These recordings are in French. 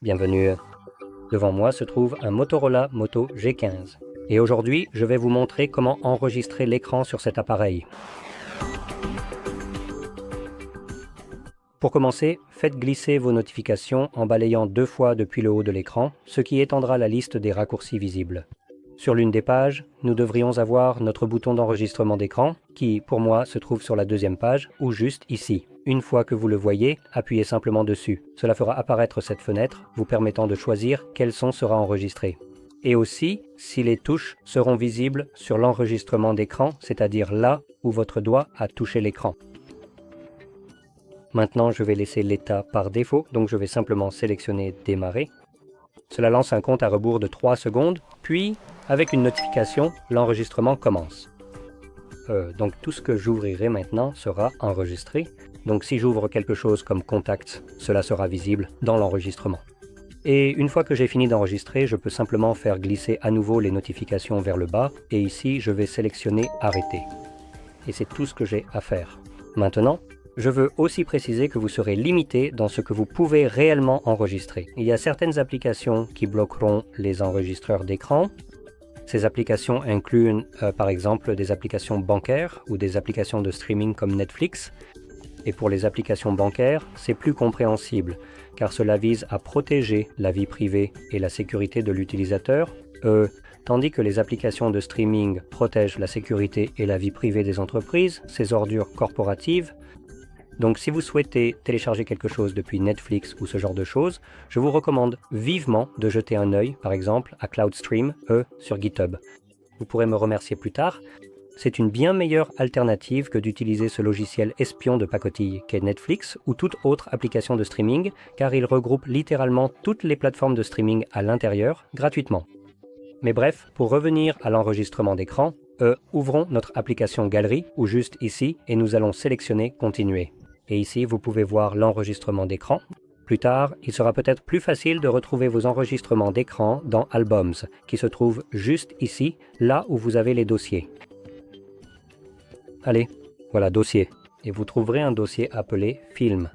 Bienvenue. Devant moi se trouve un Motorola Moto G15. Et aujourd'hui, je vais vous montrer comment enregistrer l'écran sur cet appareil. Pour commencer, faites glisser vos notifications en balayant 2 fois depuis le haut de l'écran, ce qui étendra la liste des raccourcis visibles. Sur l'une des pages, nous devrions avoir notre bouton d'enregistrement d'écran, qui, pour moi, se trouve sur la 2e page, ou juste ici. Une fois que vous le voyez, appuyez simplement dessus. Cela fera apparaître cette fenêtre, vous permettant de choisir quel son sera enregistré. Et aussi, si les touches seront visibles sur l'enregistrement d'écran, c'est-à-dire là où votre doigt a touché l'écran. Maintenant, je vais laisser l'état par défaut, donc je vais simplement sélectionner Démarrer. Cela lance un compte à rebours de 3 secondes, puis, avec une notification, l'enregistrement commence. Donc tout ce que j'ouvrirai maintenant sera enregistré. Donc si j'ouvre quelque chose comme Contact, cela sera visible dans l'enregistrement. Et une fois que j'ai fini d'enregistrer, je peux simplement faire glisser à nouveau les notifications vers le bas, et ici je vais sélectionner Arrêter. Et c'est tout ce que j'ai à faire. Maintenant, je veux aussi préciser que vous serez limité dans ce que vous pouvez réellement enregistrer. Il y a certaines applications qui bloqueront les enregistreurs d'écran. Ces applications incluent par exemple des applications bancaires ou des applications de streaming comme Netflix. Et pour les applications bancaires, c'est plus compréhensible, car cela vise à protéger la vie privée et la sécurité de l'utilisateur, tandis que les applications de streaming protègent la sécurité et la vie privée des entreprises, ces ordures corporatives. Donc si vous souhaitez télécharger quelque chose depuis Netflix ou ce genre de choses, je vous recommande vivement de jeter un œil, par exemple, à CloudStream, sur GitHub. Vous pourrez me remercier plus tard. C'est une bien meilleure alternative que d'utiliser ce logiciel espion de pacotille qu'est Netflix ou toute autre application de streaming, car il regroupe littéralement toutes les plateformes de streaming à l'intérieur, gratuitement. Mais bref, pour revenir à l'enregistrement d'écran, ouvrons notre application Galerie, ou juste ici, et nous allons sélectionner Continuer. Et ici, vous pouvez voir l'enregistrement d'écran. Plus tard, il sera peut-être plus facile de retrouver vos enregistrements d'écran dans Albums, qui se trouve juste ici, là où vous avez les dossiers. Allez, voilà Dossier. Et vous trouverez un dossier appelé Film.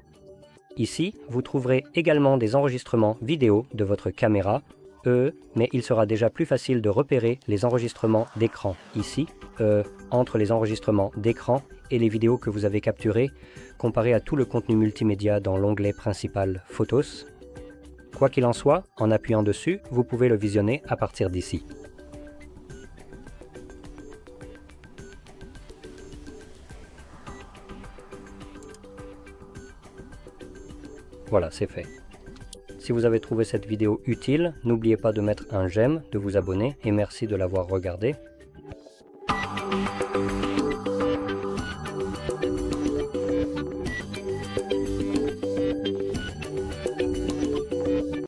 Ici, vous trouverez également des enregistrements vidéo de votre caméra, mais il sera déjà plus facile de repérer les enregistrements d'écran ici, entre les enregistrements d'écran et les vidéos que vous avez capturées, comparé à tout le contenu multimédia dans l'onglet principal Photos. Quoi qu'il en soit, en appuyant dessus, vous pouvez le visionner à partir d'ici. Voilà, c'est fait. Si vous avez trouvé cette vidéo utile, n'oubliez pas de mettre un j'aime, de vous abonner et merci de l'avoir regardé.